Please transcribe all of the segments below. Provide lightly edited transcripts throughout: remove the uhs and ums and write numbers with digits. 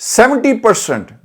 70%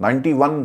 91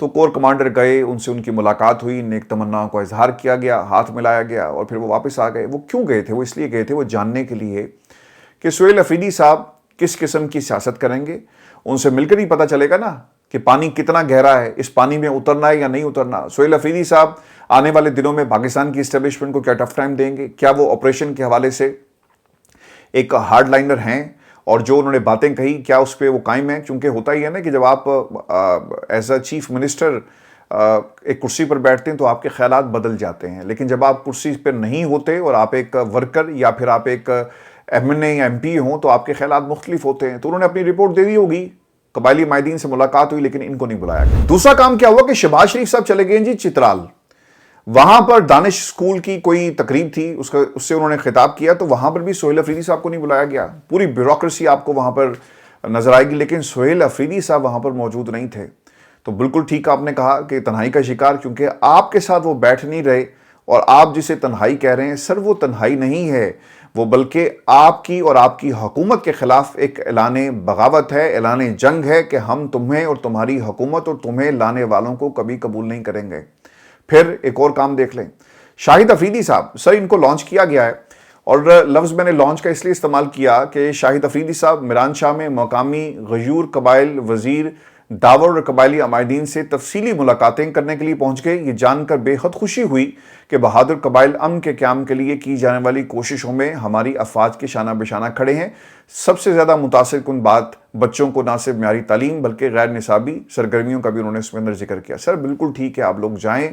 تو corps commander گئے, ان سے ان کی ملاقات ہوئی, نیک تمناؤں کو اظہار کیا گیا, ہاتھ ملایا گیا اور پھر وہ واپس آ گئے. وہ کیوں گئے تھے؟ وہ اس لیے گئے تھے وہ جاننے کے لیے کہ سہیل افریدی صاحب کس قسم کی سیاست کریں گے. ان سے مل کر ہی پتہ چلے گا نا کہ پانی کتنا گہرا ہے, اس پانی میں اترنا ہے یا نہیں اترنا. سہیل افریدی صاحب آنے والے دنوں میں پاکستان کی اسٹیبلشمنٹ کو کیا ٹف ٹائم دیں گے؟ کیا وہ آپریشن کے حوالے سے ایک ہارڈ لائنر ہیں اور جو انہوں نے باتیں کہی کیا اس پہ وہ قائم ہیں؟ کیونکہ ہوتا ہی ہے نا کہ جب آپ ایز اے چیف منسٹر ایک کرسی پر بیٹھتے ہیں تو آپ کے خیالات بدل جاتے ہیں, لیکن جب آپ کرسی پر نہیں ہوتے اور آپ ایک ورکر یا پھر آپ ایک ایم این اے یا ایم پی ہوں تو آپ کے خیالات مختلف ہوتے ہیں. تو انہوں نے اپنی رپورٹ دے دی ہوگی, قبائلی مائدین سے ملاقات ہوئی لیکن ان کو نہیں بلایا گیا. دوسرا کام کیا ہوا کہ شہباز شریف صاحب چلے گئے جی چترال. وہاں پر دانش اسکول کی کوئی تقریب تھی, اس سے انہوں نے خطاب کیا, تو وہاں پر بھی سہیل افریدی صاحب کو نہیں بلایا گیا. پوری بیوروکریسی آپ کو وہاں پر نظر آئے گی لیکن سہیل افریدی صاحب وہاں پر موجود نہیں تھے. تو بالکل ٹھیک آپ نے کہا کہ تنہائی کا شکار, کیونکہ آپ کے ساتھ وہ بیٹھ نہیں رہے. اور آپ جسے تنہائی کہہ رہے ہیں سر, وہ تنہائی نہیں ہے, وہ بلکہ آپ کی اور آپ کی حکومت کے خلاف ایک اعلان بغاوت ہے, اعلان جنگ ہے کہ ہم تمہیں اور تمہاری حکومت اور تمہیں لانے والوں کو کبھی قبول نہیں کریں گے. پھر ایک اور کام دیکھ لیں, شاہد افریدی صاحب, سر ان کو لانچ کیا گیا ہے اور لفظ میں نے لانچ کا اس لیے استعمال کیا کہ شاہد افریدی صاحب میران شاہ میں مقامی غیور قبائل وزیر داور اور قبائلی عمائدین سے تفصیلی ملاقاتیں کرنے کے لیے پہنچ گئے. یہ جان کر بے حد خوشی ہوئی کہ بہادر قبائل امن کے قیام کے لیے کی جانے والی کوششوں میں ہماری افواج کے شانہ بشانہ کھڑے ہیں. سب سے زیادہ متاثر کن بات بچوں کو نہ صرف معیاری تعلیم بلکہ غیر نصابی سرگرمیوں کا بھی انہوں نے اس میں اندر ذکر کیا. سر بالکل ٹھیک ہے, آپ لوگ جائیں,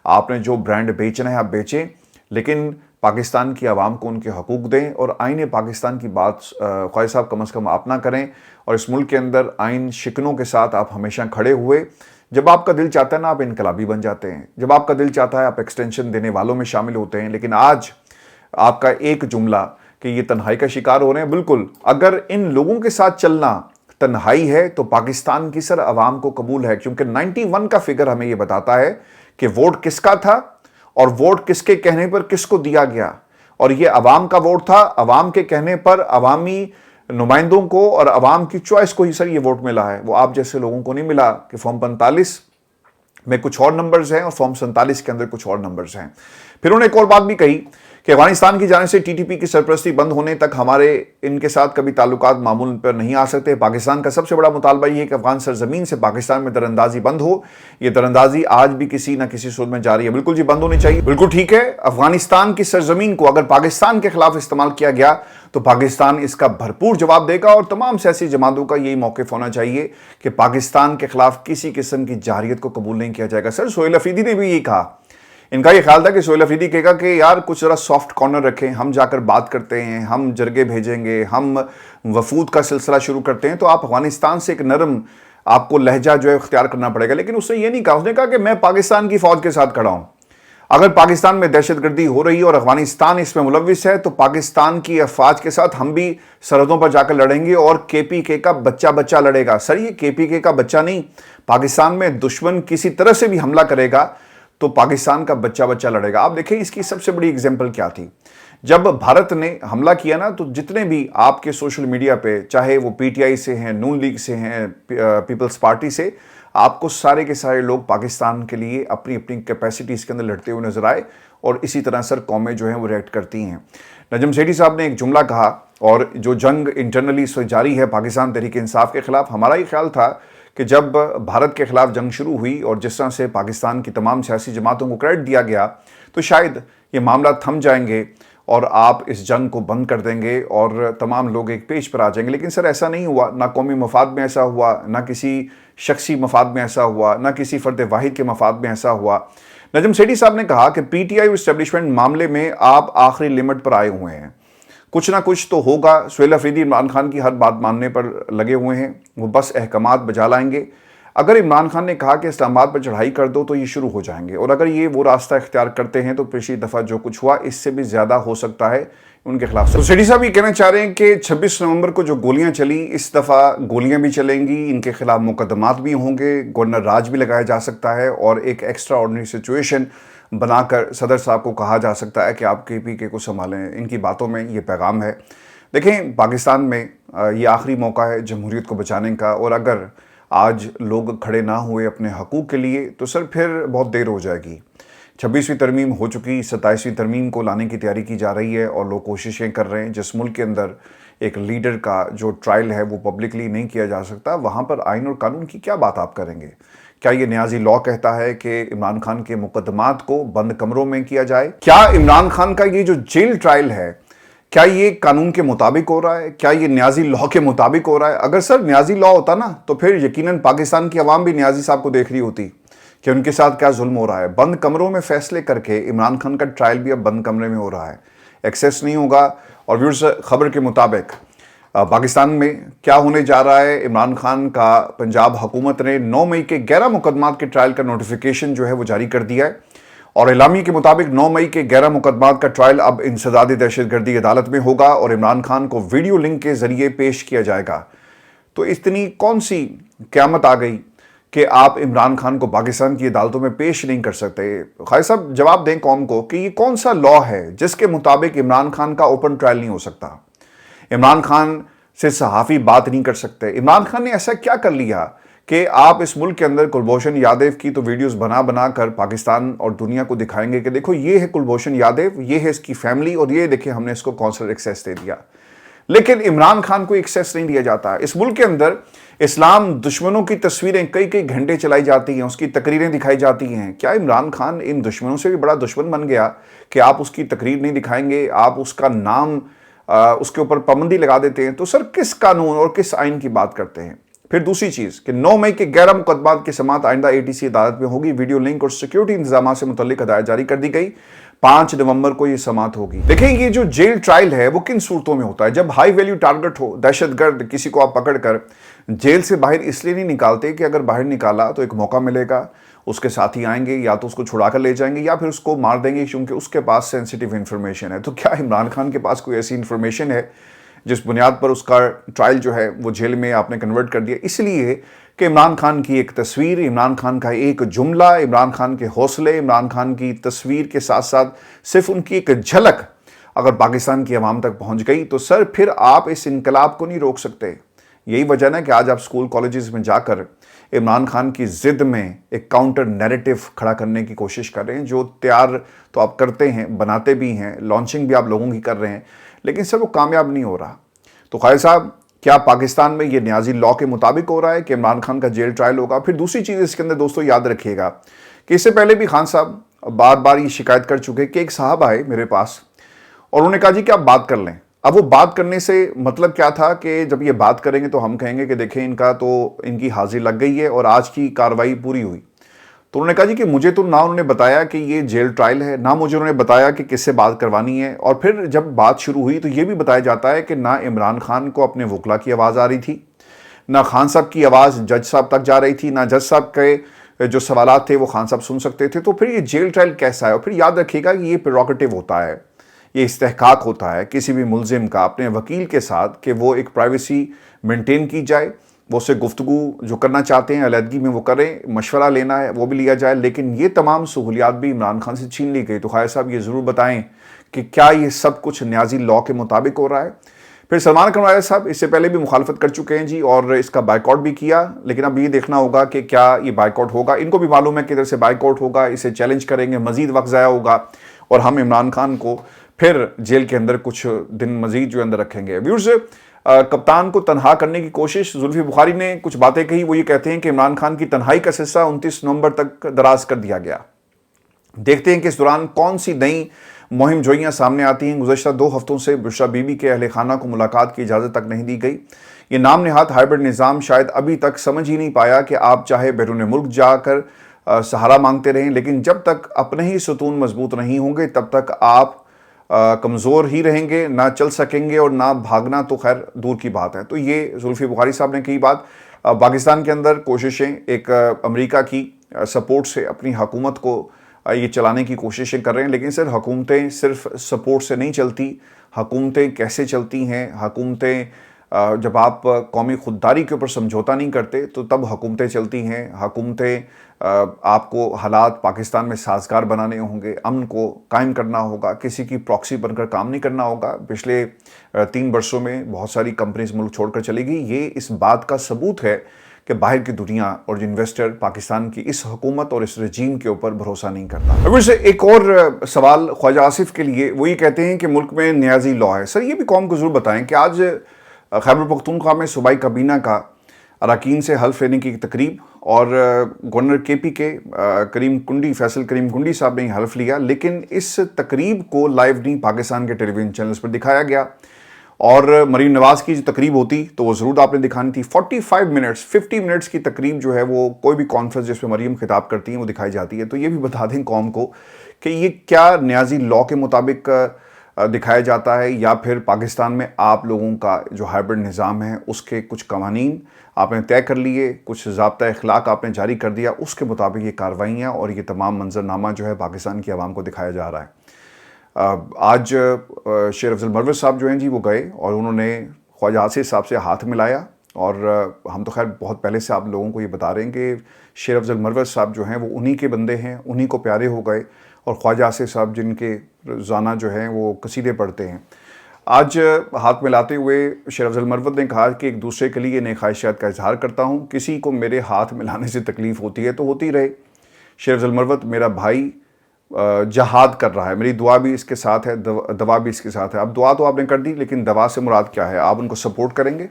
آپ نے جو برانڈ بیچنا ہے آپ بیچیں, لیکن پاکستان کی عوام کو ان کے حقوق دیں اور آئین پاکستان کی بات خواجہ صاحب کم از کم آپ نہ کریں. اور اس ملک کے اندر آئین شکنوں کے ساتھ آپ ہمیشہ کھڑے ہوئے. جب آپ کا دل چاہتا ہے نا آپ انقلابی بن جاتے ہیں, جب آپ کا دل چاہتا ہے آپ ایکسٹینشن دینے والوں میں شامل ہوتے ہیں. لیکن آج آپ کا ایک جملہ کہ یہ تنہائی کا شکار ہو رہے ہیں, بالکل اگر ان لوگوں کے ساتھ چلنا تنہائی ہے تو پاکستان کی سر عوام کو قبول ہے, کیونکہ 91 کا فگر ہمیں یہ بتاتا ہے کہ ووٹ کس کا تھا اور ووٹ کس کے کہنے پر کس کو دیا گیا. اور یہ عوام کا ووٹ تھا, عوام کے کہنے پر عوامی نمائندوں کو اور عوام کی چوائس کو ہی سر یہ ووٹ ملا ہے. وہ آپ جیسے لوگوں کو نہیں ملا کہ فارم 45 میں کچھ اور نمبرز ہیں اور فارم 47 کے اندر کچھ اور نمبرز ہیں. پھر انہوں نے ایک اور بات بھی کہی کہ افغانستان کی جانب سے ٹی ٹی پی کی سرپرستی بند ہونے تک ہمارے ان کے ساتھ کبھی تعلقات معمول پر نہیں آ سکتے. پاکستان کا سب سے بڑا مطالبہ یہ ہے کہ افغان سرزمین سے پاکستان میں دراندازی بند ہو. یہ دراندازی آج بھی کسی نہ کسی صورت میں جاری ہے. بالکل جی بند ہونی چاہیے. بالکل ٹھیک ہے, افغانستان کی سرزمین کو اگر پاکستان کے خلاف استعمال کیا گیا تو پاکستان اس کا بھرپور جواب دے گا. اور تمام سیاسی جماعتوں کا یہی موقف ہونا چاہیے کہ پاکستان کے خلاف کسی قسم کی جارحیت کو قبول نہیں کیا جائے گا. سر سہیل افریدی نے بھی یہی کہا, ان کا یہ خیال تھا کہ سہیل افریدی کہے گا کہ یار کچھ ذرا سافٹ کارنر رکھیں, ہم جا کر بات کرتے ہیں, ہم جرگے بھیجیں گے, ہم وفود کا سلسلہ شروع کرتے ہیں, تو آپ افغانستان سے ایک نرم آپ کو لہجہ جو ہے اختیار کرنا پڑے گا. لیکن اس نے یہ نہیں کہا, اس نے کہا کہ میں پاکستان کی فوج کے ساتھ کھڑا ہوں. اگر پاکستان میں دہشت گردی ہو رہی ہے اور افغانستان اس میں ملوث ہے تو پاکستان کی افواج کے ساتھ ہم بھی سرحدوں پر جا کر لڑیں گے اور کے پی کے کا بچہ لڑے گا. سر یہ کے پی کے کا بچہ نہیں, پاکستان میں دشمن کسی طرح سے بھی حملہ کرے گا تو پاکستان کا بچہ لڑے گا. آپ دیکھیں اس کی سب سے بڑی اگزامپل کیا تھی. جب بھارت نے حملہ کیا نا تو جتنے بھی آپ کے سوشل میڈیا پہ, چاہے وہ پی ٹی آئی سے ہیں, نون لیگ سے ہیں, پیپلز پارٹی سے, آپ کو سارے کے سارے لوگ پاکستان کے لیے اپنی اپنی کیپیسٹیز کے اندر لڑتے ہوئے نظر آئے. اور اسی طرح سر قومیں جو ہیں وہ ریئیکٹ کرتی ہیں. نجم سیٹھی صاحب نے ایک جملہ کہا, اور جو جنگ انٹرنلی اس وقت جاری ہے پاکستان تحریک انصاف کے خلاف, ہمارا یہ خیال تھا کہ جب بھارت کے خلاف جنگ شروع ہوئی اور جس طرح سے پاکستان کی تمام سیاسی جماعتوں کو کریڈٹ دیا گیا تو شاید یہ معاملات تھم جائیں گے اور آپ اس جنگ کو بند کر دیں گے اور تمام لوگ ایک پیج پر آ جائیں گے. لیکن سر ایسا نہیں ہوا, نہ قومی مفاد میں ایسا ہوا, نہ کسی شخصی مفاد میں ایسا ہوا, نہ کسی فرد واحد کے مفاد میں ایسا ہوا. نجم سیٹھی صاحب نے کہا کہ پی ٹی آئی اور اسٹیبلشمنٹ معاملے میں آپ آخری لمٹ پر آئے ہوئے ہیں, کچھ نہ کچھ تو ہوگا. سہیل افریدی عمران خان کی ہر بات ماننے پر لگے ہوئے ہیں, وہ بس احکامات بجا لائیں گے. اگر عمران خان نے کہا کہ اسلام آباد پر چڑھائی کر دو تو یہ شروع ہو جائیں گے, اور اگر یہ وہ راستہ اختیار کرتے ہیں تو پچھلی دفعہ جو کچھ ہوا اس سے بھی زیادہ ہو سکتا ہے ان کے خلاف. تو سیٹھی صاحب یہ کہنا چاہ رہے ہیں کہ 26 نومبر کو جو گولیاں چلی اس دفعہ گولیاں بھی چلیں گی, ان کے خلاف مقدمات بھی ہوں گے, گورنر راج بھی لگایا جا سکتا ہے, اور ایک ایکسٹرا آرڈنری سچویشن بنا کر صدر صاحب کو کہا جا سکتا ہے کہ آپ کے پی کے کو سنبھالیں. ان کی باتوں میں یہ پیغام ہے. دیکھیں پاکستان میں یہ آخری موقع ہے جمہوریت کو بچانے کا, اور اگر آج لوگ کھڑے نہ ہوئے اپنے حقوق کے لیے تو سر پھر بہت دیر ہو جائے گی۔ 26ویں ترمیم ہو چکی، 27ویں ترمیم کو لانے کی تیاری کی جا رہی ہے اور لوگ کوششیں کر رہے ہیں۔ جس ملک کے اندر ایک لیڈر کا جو ٹرائل ہے وہ پبلکلی نہیں کیا جا سکتا، وہاں پر آئین اور قانون کی کیا بات آپ کریں گے؟ کیا یہ نیازی لاء کہتا ہے کہ عمران خان کے مقدمات کو بند کمروں میں کیا جائے؟ کیا عمران خان کا یہ جو جیل ٹرائل ہے کیا یہ قانون کے مطابق ہو رہا ہے؟ کیا یہ نیازی لاء کے مطابق ہو رہا ہے؟ اگر سر نیازی لاء ہوتا نا تو پھر یقیناً پاکستان کی عوام بھی نیازی صاحب کو دیکھ رہی ہوتی کہ ان کے ساتھ کیا ظلم ہو رہا ہے۔ بند کمروں میں فیصلے کر کے عمران خان کا ٹرائل بھی اب بند کمرے میں ہو رہا ہے، ایکسیس نہیں ہوگا۔ اور ویورز، خبر کے مطابق پاکستان میں کیا ہونے جا رہا ہے، عمران خان کا پنجاب حکومت نے 9 مئی کے 11 مقدمات کے ٹرائل کا نوٹیفیکیشن جو ہے وہ جاری کر دیا ہے، اور اعلامیے کے مطابق 9 مئی کے 11 مقدمات کا ٹرائل اب انسداد دہشت گردی عدالت میں ہوگا اور عمران خان کو ویڈیو لنک کے ذریعے پیش کیا جائے گا۔ تو اتنی کون سی قیامت آ گئی کہ آپ عمران خان کو پاکستان کی عدالتوں میں پیش نہیں کر سکتے؟ خالد صاحب جواب دیں قوم کو کہ یہ کون سا لاء ہے جس کے مطابق عمران خان کا اوپن ٹرائل نہیں ہو سکتا؟ عمران خان سے صحافی بات نہیں کر سکتے؟ عمران خان نے ایسا کیا کر لیا کہ آپ اس ملک کے اندر کلبھوشن یادیو کی تو ویڈیوز بنا کر پاکستان اور دنیا کو دکھائیں گے کہ دیکھو یہ ہے کلبھوشن یادیو، یہ ہے اس کی فیملی، اور یہ دیکھیں ہم نے اس کو کونسلر ایکسیس دے دیا۔ لیکن عمران خان کو ایکسیس نہیں دیا جاتا۔ اس ملک کے اندر اسلام دشمنوں کی تصویریں کئی گھنٹے چلائی جاتی ہیں، اس کی تقریریں دکھائی جاتی ہیں۔ کیا عمران خان ان دشمنوں سے بھی بڑا دشمن بن گیا کہ آپ اس کی تقریر نہیں دکھائیں گے، آپ اس کا نام اس کے اوپر پابندی لگا دیتے ہیں؟ تو سر کس قانون اور کس آئین کی بات کرتے ہیں؟ پھر دوسری چیز کہ 9 مئی کے 11 مقدمات کی سماعت آئندہ ATC عدالت میں ہوگی، ویڈیو لنک اور سیکیورٹی انتظامات سے متعلق ہدایت جاری کر دی گئی، 5 نومبر کو یہ سماعت ہوگی۔ دیکھیں یہ جو جیل ٹرائل ہے وہ کن صورتوں میں ہوتا ہے؟ جب ہائی ویلیو ٹارگٹ ہو، دہشت گرد، کسی کو آپ پکڑ کر جیل سے باہر اس لیے نہیں نکالتے کہ اگر باہر نکالا تو ایک موقع ملے گا، اس کے ساتھی آئیں گے یا تو اس کو چھڑا کر لے جائیں گے یا پھر اس کو مار دیں گے کیونکہ اس کے پاس سینسیٹیو انفارمیشن ہے۔ تو کیا عمران خان کے پاس کوئی ایسی انفارمیشن ہے جس بنیاد پر اس کا ٹرائل جو ہے وہ جیل میں آپ نے کنورٹ کر دیا؟ اس لیے کہ عمران خان کی ایک تصویر، عمران خان کا ایک جملہ، عمران خان کے حوصلے، عمران خان کی تصویر کے ساتھ ساتھ صرف ان کی ایک جھلک اگر پاکستان کی عوام تک پہنچ گئی تو سر پھر آپ اس انقلاب کو نہیں روک سکتے۔ یہی وجہ ہے کہ آج آپ سکول کالجز میں جا کر عمران خان کی ضد میں ایک کاؤنٹر نیریٹو کھڑا کرنے کی کوشش کر رہے ہیں، جو تیار تو آپ کرتے ہیں، بناتے بھی ہیں، لانچنگ بھی آپ لوگوں کی کر رہے ہیں، لیکن سر وہ کامیاب نہیں ہو رہا۔ تو خالد صاحب کیا پاکستان میں یہ نیازی لاء کے مطابق ہو رہا ہے کہ عمران خان کا جیل ٹرائل ہوگا؟ پھر دوسری چیز اس کے اندر دوستو یاد رکھیے گا کہ اس سے پہلے بھی خان صاحب بار بار یہ شکایت کر چکے کہ ایک صاحب آئے میرے پاس اور انہوں نے کہا جی کہ آپ بات کر لیں۔ اب وہ بات کرنے سے مطلب کیا تھا کہ جب یہ بات کریں گے تو ہم کہیں گے کہ دیکھیں ان کی حاضری لگ گئی ہے اور آج کی کاروائی پوری ہوئی۔ تو انہوں نے کہا جی کہ مجھے تو نہ انہوں نے بتایا کہ یہ جیل ٹرائل ہے، نہ مجھے انہوں نے بتایا کہ کس سے بات کروانی ہے، اور پھر جب بات شروع ہوئی تو یہ بھی بتایا جاتا ہے کہ نہ عمران خان کو اپنے وکلا کی آواز آ رہی تھی، نہ خان صاحب کی آواز جج صاحب تک جا رہی تھی، نہ جج صاحب کے جو سوالات تھے وہ خان صاحب سن سکتے تھے۔ تو پھر یہ جیل ٹرائل کیسا ہے؟ اور پھر یاد رکھیے گا کہ یہ پریروگیٹو ہوتا ہے، یہ استحقاق ہوتا ہے کسی بھی ملزم کا اپنے وکیل کے ساتھ کہ وہ ایک پرائیویسی مینٹین کی جائے، وہ اسے گفتگو جو کرنا چاہتے ہیں علیحدگی میں وہ کریں، مشورہ لینا ہے وہ بھی لیا جائے، لیکن یہ تمام سہولیات بھی عمران خان سے چھین لی گئی۔ تو خالد صاحب یہ ضرور بتائیں کہ کیا یہ سب کچھ نیازی لاء کے مطابق ہو رہا ہے؟ پھر سلمان اکرم راجہ صاحب اس سے پہلے بھی مخالفت کر چکے ہیں جی، اور اس کا بائیکاٹ بھی کیا، لیکن اب یہ دیکھنا ہوگا کہ کیا یہ بائیکاٹ ہوگا۔ ان کو بھی معلوم ہے کہ ادھر سے بائیکاٹ ہوگا، اسے چیلنج کریں گے، مزید وقت ضائع ہوگا اور ہم عمران خان کو پھر جیل کے اندر کچھ دن مزید جو اندر رکھیں گے۔ ویورز، کپتان کو تنہا کرنے کی کوشش، زلفی بخاری نے کچھ باتیں کہی، وہ یہ کہتے ہیں کہ عمران خان کی تنہائی کا سلسلہ 29 نومبر تک دراز کر دیا گیا۔ دیکھتے ہیں کہ اس دوران کون سی نئی مہم جوئیاں سامنے آتی ہیں۔ گزشتہ 2 ہفتوں سے بشریٰ بی بی کے اہل خانہ کو ملاقات کی اجازت تک نہیں دی گئی۔ یہ نام نہاد ہائبرڈ نظام شاید ابھی تک سمجھ ہی نہیں پایا کہ آپ چاہے بیرون ملک جا کر سہارا مانگتے رہیں، لیکن جب تک اپنے ہی ستون مضبوط نہیں ہوں گے تب تک آپ کمزور ہی رہیں گے، نہ چل سکیں گے اور نہ بھاگنا تو خیر دور کی بات ہے۔ تو یہ زلفی بخاری صاحب نے کہی بات۔ پاکستان کے اندر کوششیں ایک امریکہ کی سپورٹ سے اپنی حکومت کو یہ چلانے کی کوششیں کر رہے ہیں، لیکن سر حکومتیں صرف سپورٹ سے نہیں چلتی۔ حکومتیں کیسے چلتی ہیں؟ حکومتیں جب آپ قومی خودداری کے اوپر سمجھوتا نہیں کرتے تو تب حکومتیں چلتی ہیں۔ حکومتیں آپ کو حالات پاکستان میں سازگار بنانے ہوں گے، امن کو قائم کرنا ہوگا، کسی کی پراکسی بن کر کام نہیں کرنا ہوگا۔ پچھلے 3 برسوں میں بہت ساری کمپنیز ملک چھوڑ کر چلی گئی، یہ اس بات کا ثبوت ہے کہ باہر کی دنیا اور جو انویسٹر پاکستان کی اس حکومت اور اس رجیم کے اوپر بھروسہ نہیں کرتا۔ اب سے ایک اور سوال خواجہ آصف کے لیے، وہ یہ کہتے ہیں کہ ملک میں نیازی لا ہے۔ سر یہ بھی قوم کو ضرور بتائیں کہ آج خیبر پختونخوا میں صوبائی کابینہ کا اراکین سے حلف لینے کی ایک تقریب، اور گورنر کے پی کے فیصل کریم کنڈی صاحب نے حلف لیا، لیکن اس تقریب کو لائیو نہیں پاکستان کے ٹیلی ویژن چینلز پر دکھایا گیا، اور مریم نواز کی جو تقریب ہوتی تو وہ ضرور آپ نے دکھانی تھی۔ 50 منٹس کی تقریب جو ہے، وہ کوئی بھی کانفرنس جس میں مریم خطاب کرتی ہیں وہ دکھائی جاتی ہے۔ تو یہ بھی بتا دیں قوم کو کہ یہ کیا نیازی لا کے مطابق دکھایا جاتا ہے، یا پھر پاکستان میں آپ لوگوں کا جو ہائبرڈ نظام ہے اس کے کچھ قوانین آپ نے طے کر لیے، کچھ ضابطہ اخلاق آپ نے جاری کر دیا، اس کے مطابق یہ کارروائیاں اور یہ تمام منظرنامہ جو ہے پاکستان کی عوام کو دکھایا جا رہا ہے۔ آج شیر افضل مروت صاحب جو ہیں جی، وہ گئے اور انہوں نے خواجہ آصف صاحب سے ہاتھ ملایا، اور ہم تو خیر بہت پہلے سے آپ لوگوں کو یہ بتا رہے ہیں کہ شیر افضل مروت صاحب جو ہیں وہ انہی کے بندے ہیں، انہی کو پیارے ہو گئے، اور خواجہ آصف صاحب جن کے روزانہ جو ہیں وہ قصیدے پڑھتے ہیں، آج ہاتھ ملاتے ہوئے شیر افضل مروت نے کہا کہ ایک دوسرے کے لیے نیک خواہشات کا اظہار کرتا ہوں، کسی کو میرے ہاتھ ملانے سے تکلیف ہوتی ہے تو ہوتی رہے۔ شیر افضل مروت میرا بھائی جہاد کر رہا ہے، میری دعا بھی اس کے ساتھ ہے، دوا بھی اس کے ساتھ ہے۔ اب دعا تو آپ نے کر دی، لیکن دوا سے مراد کیا ہے؟ آپ ان کو سپورٹ کریں گے؟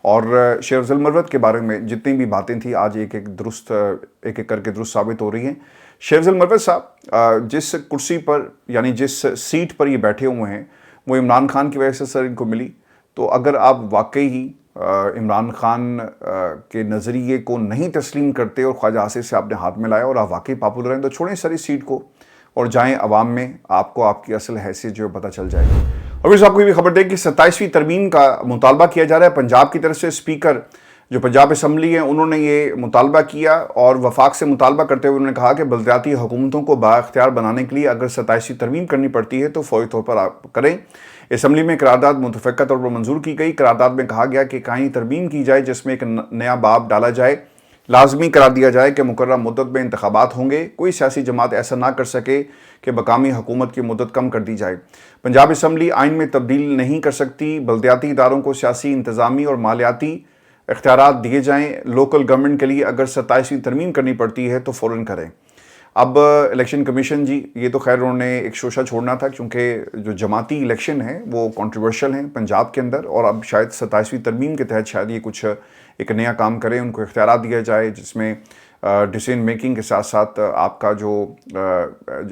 اور شیر افضل مروت کے بارے میں جتنی بھی باتیں تھیں آج ایک ایک کر کے درست ثابت ہو رہی ہیں۔ شیر افضل مروت صاحب جس کرسی پر، یعنی جس سیٹ پر یہ بیٹھے ہوئے ہیں، وہ عمران خان کی وجہ سے سر ان کو ملی۔ تو اگر آپ واقعی ہی عمران خان کے نظریے کو نہیں تسلیم کرتے اور خواجہ آصف سے آپ نے ہاتھ ملایا اور آپ واقعی پاپولر ہیں، تو چھوڑیں سر اس سیٹ کو اور جائیں عوام میں، آپ کو آپ کی اصل حیثیت جو پتہ چل جائے گی۔ اور پھر آپ کو یہ بھی خبر دیں کہ 27ویں ترمیم کا مطالبہ کیا جا رہا ہے پنجاب کی طرف سے۔ اسپیکر جو پنجاب اسمبلی ہیں انہوں نے یہ مطالبہ کیا، اور وفاق سے مطالبہ کرتے ہوئے انہوں نے کہا کہ بلدیاتی حکومتوں کو بااختیار بنانے کے لیے اگر 27ویں ترمیم کرنی پڑتی ہے تو فوری طور پر آپ کریں۔ اسمبلی میں قرارداد متفقہ طور پر منظور کی گئی۔ قرارداد میں کہا گیا کہ کہیں ترمیم کی جائے جس میں ایک نیا باب ڈالا جائے، لازمی قرار دیا جائے کہ مقررہ مدت میں انتخابات ہوں گے، کوئی سیاسی جماعت ایسا نہ کر سکے کہ مقامی حکومت کی مدت کم کر دی جائے۔ پنجاب اسمبلی آئین میں تبدیل نہیں کر سکتی، بلدیاتی اداروں کو سیاسی، انتظامی اور مالیاتی اختیارات دیے جائیں۔ لوکل گورنمنٹ کے لیے اگر 27ویں ترمیم کرنی پڑتی ہے تو فوراً کریں۔ اب الیکشن کمیشن جی، یہ تو خیر انہوں نے ایک شوشہ چھوڑنا تھا، کیونکہ جو جماعتی الیکشن ہیں وہ کنٹروورشل ہیں پنجاب کے اندر، اور اب شاید 27ویں ترمیم کے تحت شاید یہ کچھ ایک نیا کام کریں، ان کو اختیارات دیا جائے جس میں ڈیسیژن میکنگ کے ساتھ ساتھ آپ کا جو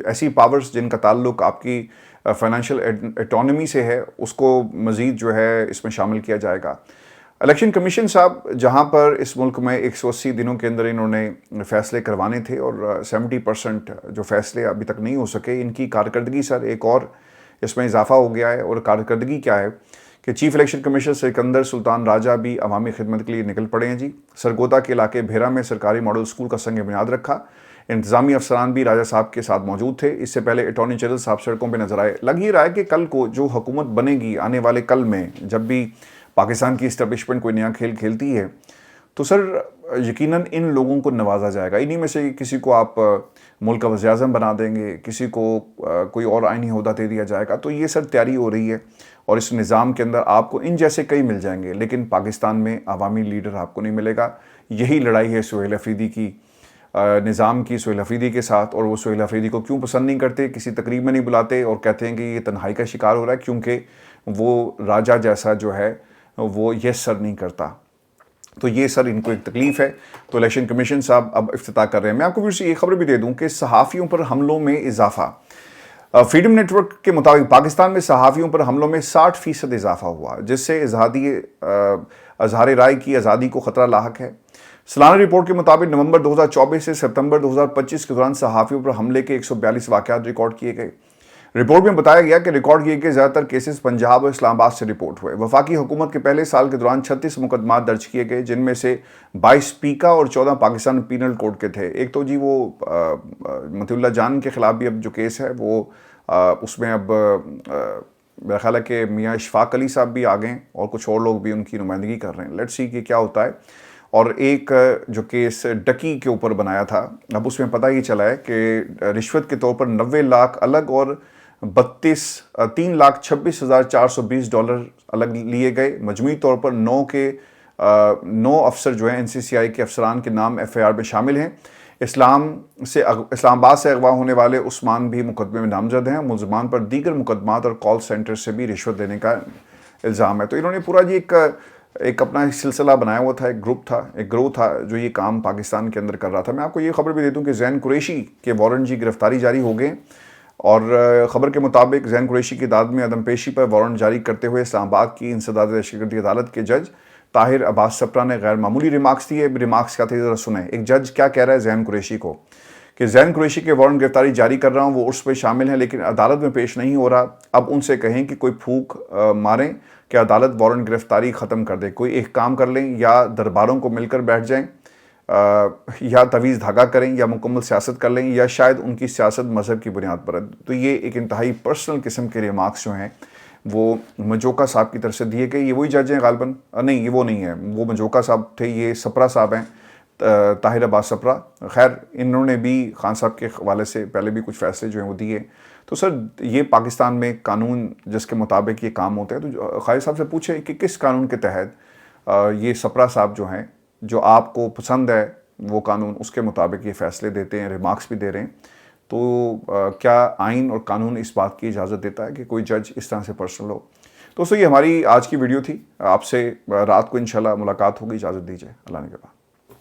ایسی پاورز جن کا تعلق آپ کی فائنینشیل اٹانومی سے ہے، اس کو مزید جو ہے اس میں شامل کیا جائے گا۔ الیکشن کمیشن صاحب جہاں پر اس ملک میں 180 دنوں کے اندر انہوں نے فیصلے کروانے تھے، اور 70% جو فیصلے ابھی تک نہیں ہو سکے، ان کی کارکردگی سر ایک اور اس میں اضافہ ہو گیا ہے۔ اور کارکردگی کیا ہے کہ چیف الیکشن کمیشنر سکندر سلطان راجہ بھی عوامی خدمت کے لیے نکل پڑے ہیں جی۔ سرگودا کے علاقے بھیرا میں سرکاری ماڈل اسکول کا سنگ بنیاد رکھا، انتظامی افسران بھی راجہ صاحب کے ساتھ موجود تھے۔ اس سے پہلے اٹارنی جنرل صاحب سڑکوں پہ نظر آئے۔ لگ ہی رہا ہے کہ کل کو جو حکومت بنے گی، آنے والے کل میں جب بھی پاکستان کی اسٹیبلشمنٹ کوئی نیا کھیل کھیلتی ہے، تو سر یقیناً ان لوگوں کو نوازا جائے گا۔ انہی میں سے کسی کو آپ ملک کا وزیر اعظم بنا دیں گے، کسی کو کوئی اور آئینی عہدہ دے دیا جائے گا۔ تو یہ سر تیاری ہو رہی ہے، اور اس نظام کے اندر آپ کو ان جیسے کئی مل جائیں گے، لیکن پاکستان میں عوامی لیڈر آپ کو نہیں ملے گا۔ یہی لڑائی ہے سہیل افریدی کی، نظام کی سہیل افریدی کے ساتھ۔ اور وہ سہیل افریدی کو کیوں پسند نہیں کرتے، کسی تقریب میں نہیں بلاتے، اور کہتے ہیں کہ یہ تنہائی کا شکار ہو رہا ہے کیونکہ وہ راجہ جیسا جو ہے وہ یس سر نہیں کرتا۔ تو یہ سر ان کو ایک تکلیف ہے۔ تو الیکشن کمیشن صاحب اب افتتاح کر رہے ہیں۔ میں آپ کو پھر سے یہ خبر بھی دے دوں کہ صحافیوں پر حملوں میں اضافہ، فریڈم نیٹ ورک کے مطابق پاکستان میں صحافیوں پر حملوں میں 60% اضافہ ہوا، جس سے اظہار رائے کی آزادی کو خطرہ لاحق ہے۔ سالانہ رپورٹ کے مطابق نومبر 2024 سے ستمبر 2025 کے دوران صحافیوں پر حملے کے 142 واقعات ریکارڈ کیے گئے۔ رپورٹ میں بتایا گیا کہ ریکارڈ کیے گئے زیادہ تر کیسز پنجاب اور اسلام آباد سے رپورٹ ہوئے۔ وفاقی حکومت کے پہلے سال کے دوران 36 مقدمات درج کیے گئے، جن میں سے 22 پیکا اور 14 پاکستان پینل کوڈ کے تھے۔ ایک تو جی وہ مطیع اللہ جان کے خلاف بھی اب جو کیس ہے وہ اس میں اب میرا خیال ہے کہ میاں اشفاق علی صاحب بھی آ گئے اور کچھ اور لوگ بھی ان کی نمائندگی کر رہے ہیں۔ لیٹس سی کہ کیا ہوتا ہے۔ اور ایک جو کیس ڈکی کے اوپر بنایا تھا، اب اس میں پتہ یہ چلا ہے کہ رشوت کے طور پر 90 لاکھ الگ اور 3,26,420 ڈالر الگ لیے گئے۔ مجموعی طور پر 9 کے 9 افسر جو ہیں NCCI کے افسران کے نام FIR میں شامل ہیں۔ اسلام آباد سے اغوا ہونے والے عثمان بھی مقدمے میں نامزد ہیں۔ ملزمان پر دیگر مقدمات اور کال سینٹر سے بھی رشوت دینے کا الزام ہے۔ تو انہوں نے پورا جی ایک اپنا سلسلہ بنایا ہوا تھا، ایک گروہ تھا جو یہ کام پاکستان کے اندر کر رہا تھا۔ میں آپ کو یہ خبر بھی دے دوں کہ زین قریشی کے وارنٹ جی گرفتاری جاری ہو گئے، اور خبر کے مطابق زین قریشی کی داد میں عدم پیشی پر وارنٹ جاری کرتے ہوئے اسلام آباد کی انسداد دہشتگردی عدالت کے جج طاہر عباس سپرا نے غیر معمولی ریمارکس دیے۔ ریمارکس کیا تھے ذرا سنیں۔ ایک جج کیا کہہ رہا ہے زین قریشی کو کہ زین قریشی کے وارنٹ گرفتاری جاری کر رہا ہوں، وہ عرس پہ شامل ہیں لیکن عدالت میں پیش نہیں ہو رہا۔ اب ان سے کہیں کہ کوئی پھونک ماریں کہ عدالت وارنٹ گرفتاری ختم کر دے، کوئی ایک کام کر لیں، یا درباروں کو مل کر بیٹھ جائیں، یا تویز دھاگا کریں، یا مکمل سیاست کر لیں، یا شاید ان کی سیاست مذہب کی بنیاد پر ہے۔ تو یہ ایک انتہائی پرسنل قسم کے ریمارکس جو ہیں وہ مجوکا صاحب کی طرف سے دیے گئے۔ یہ وہی جج ہیں غالباً؟ نہیں، یہ وہ نہیں ہے، وہ مجوکا صاحب تھے، یہ سپرا صاحب ہیں، طاہر عباس سپرا۔ خیر، انہوں نے بھی خان صاحب کے حوالے سے پہلے بھی کچھ فیصلے جو ہیں وہ دیے۔ تو سر یہ پاکستان میں قانون جس کے مطابق یہ کام ہوتا ہے، تو خالد صاحب سے پوچھیں کہ کس قانون کے تحت یہ سپرا صاحب جو ہیں، جو آپ کو پسند ہے وہ قانون، اس کے مطابق یہ فیصلے دیتے ہیں، ریمارکس بھی دے رہے ہیں، تو کیا آئین اور قانون اس بات کی اجازت دیتا ہے کہ کوئی جج اس طرح سے پرسنل ہو؟ دوستو یہ ہماری آج کی ویڈیو تھی، آپ سے رات کو انشاءاللہ ملاقات ہوگی۔ اجازت دیجیے، اللہ نے کے بعد۔